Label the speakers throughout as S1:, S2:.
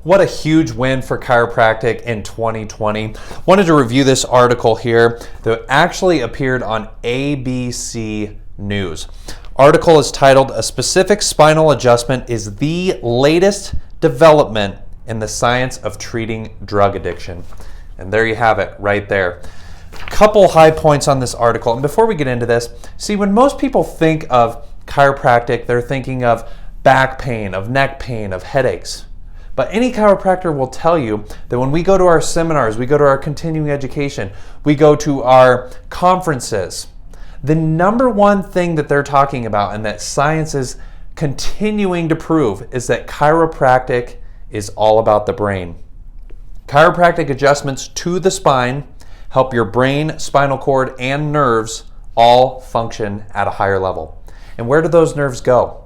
S1: What a huge win for chiropractic in 2020. Wanted to review this article here that actually appeared on ABC News. Article is titled, "A Specific Spinal Adjustment is the Latest Development in the Science of Treating Drug Addiction." And there you have it right there. Couple high points on this article. And before we get into this, see, when most people think of chiropractic, they're thinking of back pain, of neck pain, of headaches. But any chiropractor will tell you that when we go to our seminars, we go to our continuing education, we go to our conferences, the number one thing that they're talking about and that science is continuing to prove is that chiropractic is all about the brain. Chiropractic adjustments to the spine help your brain, spinal cord, and nerves all function at a higher level. And where do those nerves go?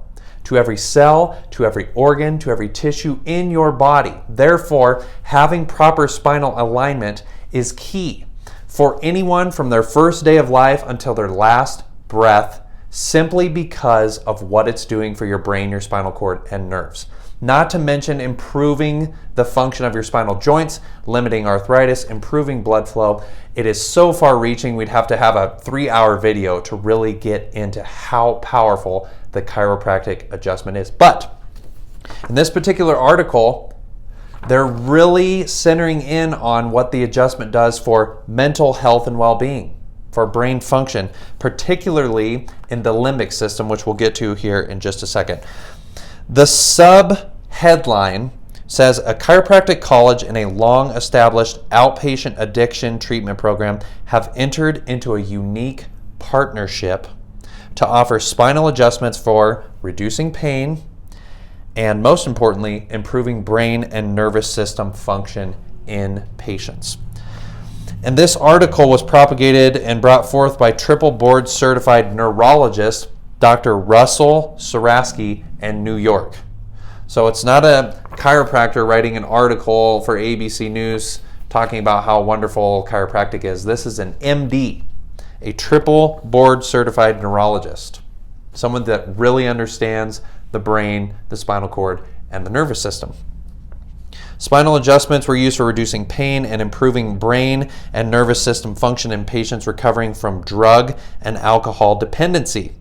S1: To every cell, to every organ, to every tissue in your body. Therefore, having proper spinal alignment is key for anyone from their first day of life until their last breath, simply because of what it's doing for your brain, your spinal cord, and nerves. Not to mention improving the function of your spinal joints, limiting arthritis, improving blood flow. It is so far-reaching, we'd have to have a 3-hour video to really get into how powerful the chiropractic adjustment is. But in this particular article, they're really centering in on what the adjustment does for mental health and well-being, for brain function, particularly in the limbic system, which we'll get to here in just a second. The sub-headline says, "A chiropractic college and a long-established outpatient addiction treatment program have entered into a unique partnership to offer spinal adjustments for reducing pain and, most importantly, improving brain and nervous system function in patients." And this article was propagated and brought forth by triple board certified neurologist Dr. Russell Saraski in New York. So it's not a chiropractor writing an article for ABC News talking about how wonderful chiropractic is. This is an MD, a triple board certified neurologist, someone that really understands the brain, the spinal cord, and the nervous system. Spinal adjustments were used for reducing pain and improving brain and nervous system function in patients recovering from drug and alcohol dependency.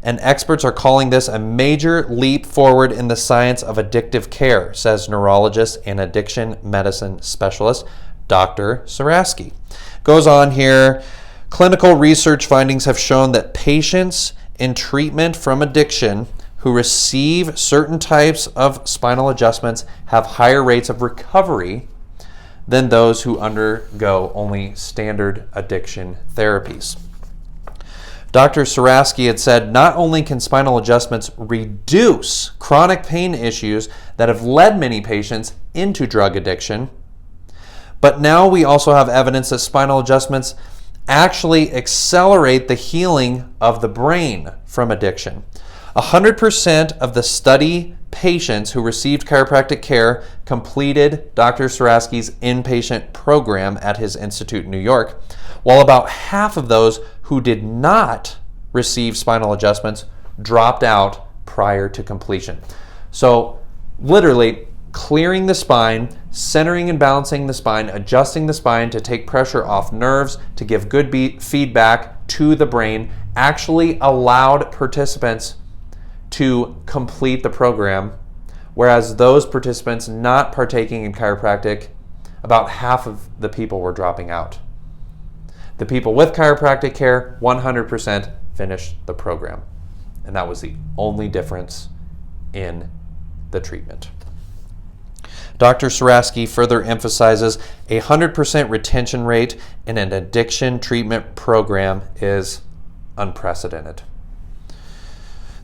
S1: And experts are calling this a major leap forward in the science of addictive care, says neurologist and addiction medicine specialist Dr. Saraski. Goes on here, clinical research findings have shown that patients in treatment from addiction who receive certain types of spinal adjustments have higher rates of recovery than those who undergo only standard addiction therapies. Dr. Saraski had said, not only can spinal adjustments reduce chronic pain issues that have led many patients into drug addiction, but now we also have evidence that spinal adjustments actually accelerate the healing of the brain from addiction. 100% of the study patients who received chiropractic care completed Dr. Saraski's inpatient program at his institute in New York, while about half of those who did not receive spinal adjustments dropped out prior to completion. So literally clearing the spine, centering and balancing the spine, adjusting the spine to take pressure off nerves, to give good feedback to the brain, actually allowed participants to complete the program, whereas those participants not partaking in chiropractic, about half of the people were dropping out. The people with chiropractic care, 100% finished the program. And that was the only difference in the treatment. Dr. Saraski further emphasizes a 100% retention rate in an addiction treatment program is unprecedented.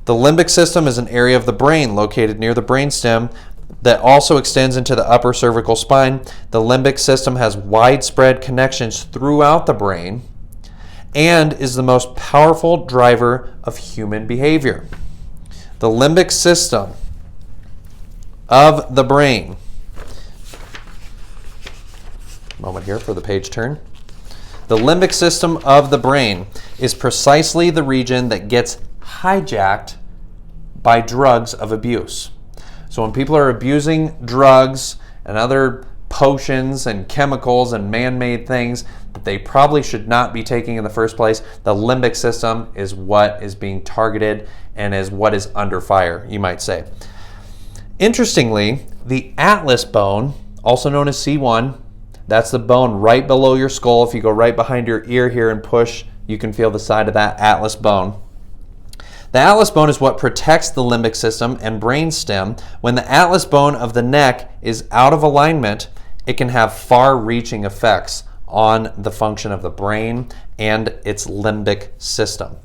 S1: The limbic system is an area of the brain located near the brainstem that also extends into the upper cervical spine. The limbic system has widespread connections throughout the brain and is the most powerful driver of human behavior. The limbic system of the brain, moment here for the page turn. The limbic system of the brain is precisely the region that gets hijacked by drugs of abuse. So when people are abusing drugs and other potions and chemicals and man-made things that they probably should not be taking in the first place. The limbic system is what is being targeted and is what is under fire, you might say. Interestingly, the atlas bone, also known as C1, that's the bone right below your skull. If you go right behind your ear here and push, you can feel the side of that atlas bone. The atlas bone is what protects the limbic system and brain stem. When the atlas bone of the neck is out of alignment, it can have far-reaching effects on the function of the brain and its limbic system.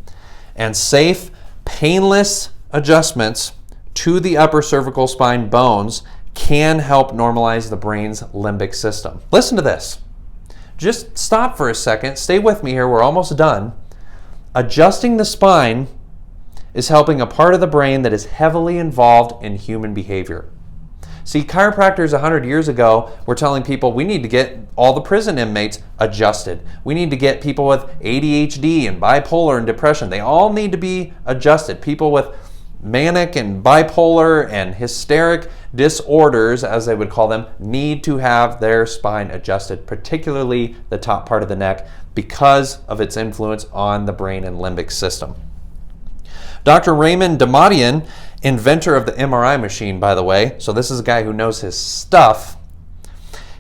S1: And safe, painless adjustments to the upper cervical spine bones can help normalize the brain's limbic system. Listen to this. Just stop for a second. Stay with me here. We're almost done. Adjusting the spine is helping a part of the brain that is heavily involved in human behavior. See, chiropractors 100 years ago were telling people we need to get all the prison inmates adjusted. We need to get people with ADHD and bipolar and depression. They all need to be adjusted. People with manic and bipolar and hysteric disorders, as they would call them, need to have their spine adjusted, particularly the top part of the neck, because of its influence on the brain and limbic system. Dr. Raymond Damadian, inventor of the MRI machine, by the way, so this is a guy who knows his stuff,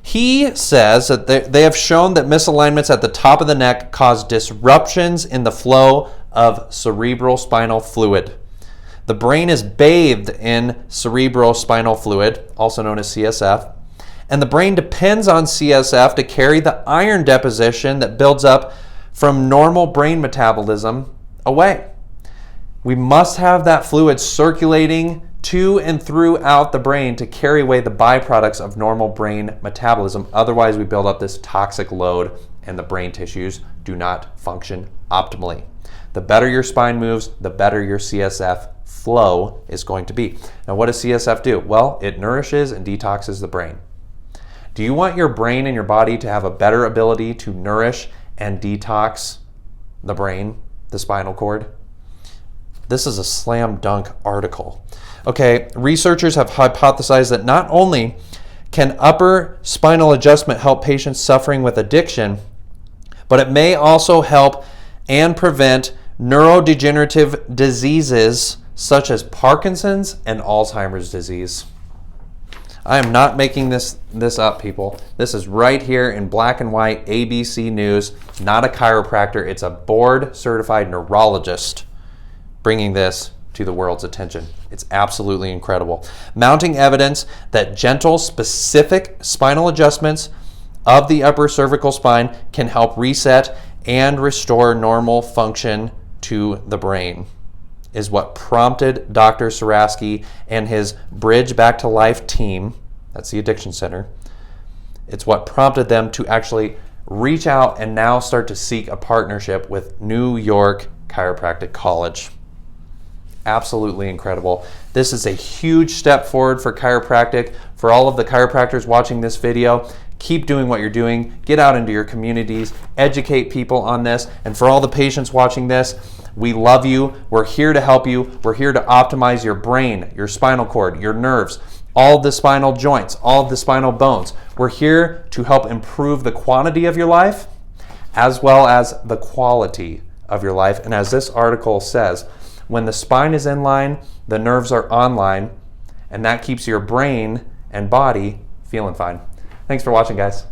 S1: he says that they have shown that misalignments at the top of the neck cause disruptions in the flow of cerebral spinal fluid. The brain is bathed in cerebral spinal fluid, also known as CSF, and the brain depends on CSF to carry the iron deposition that builds up from normal brain metabolism away. We must have that fluid circulating to and throughout the brain to carry away the byproducts of normal brain metabolism. Otherwise, we build up this toxic load and the brain tissues do not function optimally. The better your spine moves, the better your CSF flow is going to be. Now, what does CSF do? Well, it nourishes and detoxes the brain. Do you want your brain and your body to have a better ability to nourish and detox the brain, the spinal cord? This is a slam dunk article. Okay, researchers have hypothesized that not only can upper spinal adjustment help patients suffering with addiction, but it may also help and prevent neurodegenerative diseases such as Parkinson's and Alzheimer's disease. I am not making this up, people. This is right here in black and white ABC News, not a chiropractor. It's a board-certified neurologist bringing this to the world's attention. It's absolutely incredible. Mounting evidence that gentle, specific spinal adjustments of the upper cervical spine can help reset and restore normal function to the brain is what prompted Dr. Sarasky and his Bridge Back to Life team, that's the addiction center, it's what prompted them to actually reach out and now start to seek a partnership with New York Chiropractic College. Absolutely incredible. This is a huge step forward for chiropractic. For all of the chiropractors watching this video, keep doing what you're doing. Get out into your communities, educate people on this. And for all the patients watching this, we love you. We're here to help you. We're here to optimize your brain, your spinal cord, your nerves, all of the spinal joints, all of the spinal bones. We're here to help improve the quantity of your life as well as the quality of your life. And as this article says, when the spine is in line, the nerves are online, and that keeps your brain and body feeling fine. Thanks for watching, guys.